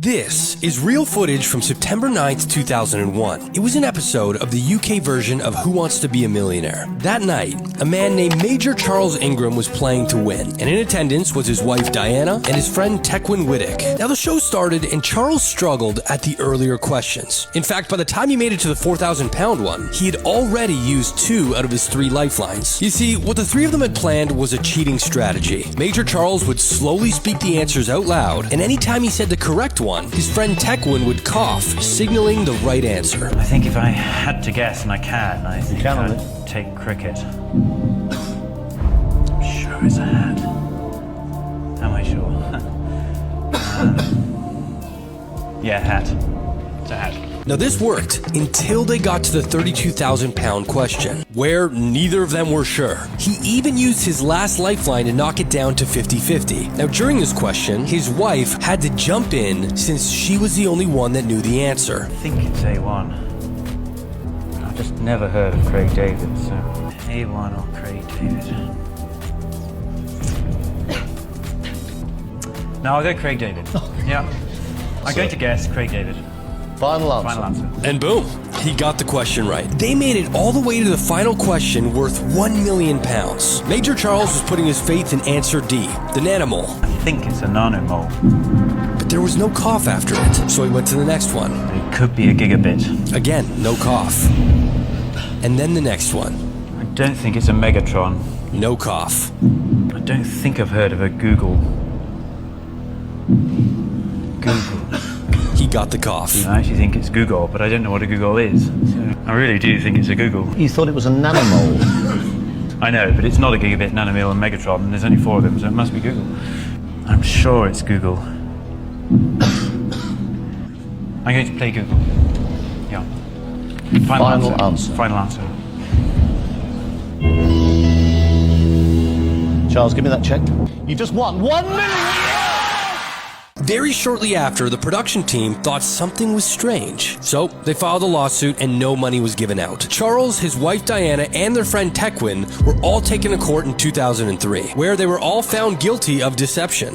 This is real footage from September 9th, 2001. It was an episode of the UK version of Who Wants to Be a Millionaire. That night, a man named Major Charles Ingram was playing to win, and in attendance was his wife Diana and his friend Tequin Wittick. Now the show started and Charles struggled at the earlier questions. In fact, by the time he made it to the £4,000 one, he had already used 2 out of his 3 lifelines. You see, what the 3 of them had planned was a cheating strategy. Major Charles would slowly speak the answers out loud, and anytime he said the correct one, his friend Tequin would cough, signaling the right answer. I think if I had to guess, and I can, I think I'd take cricket. I'm sure it's a hat. Am I sure? Yeah, hat. It's a hat. Now this worked until they got to the £32,000 question, where neither of them were sure. He even used his last lifeline to knock it down to 50-50. Now during this question, his wife had to jump in since she was the only one that knew the answer. I think it's A1. I've just never heard of Craig David, so A1 or Craig David. No, I'll go Craig David. Yeah. I'm going to guess Craig David. Final answer. Final answer. And boom, he got the question right. They made it all the way to the final question worth £1 million. Major Charles was putting his faith in answer D, the nanomole. I think it's a nanomole. But there was no cough after it, so he went to the next one. It could be a gigabit. Again, no cough. And then the next one. I don't think it's a Megatron. No cough. I don't think I've heard of a Google. He got the cough. I actually think it's Google, but I don't know what a Google is. So I really do think it's a Google. You thought it was a nanomole. I know, but it's not a gigabit, nanomole, and Megatron, and there's only 4 of them, so it must be Google. I'm sure it's Google. I'm going to play Google. Yeah. Final answer. Final answer. Charles, give me that check. You just won £1 million! Very shortly after, the production team thought something was strange. So they filed a lawsuit and no money was given out. Charles, his wife Diana, and their friend Tequin were all taken to court in 2003, where they were all found guilty of deception.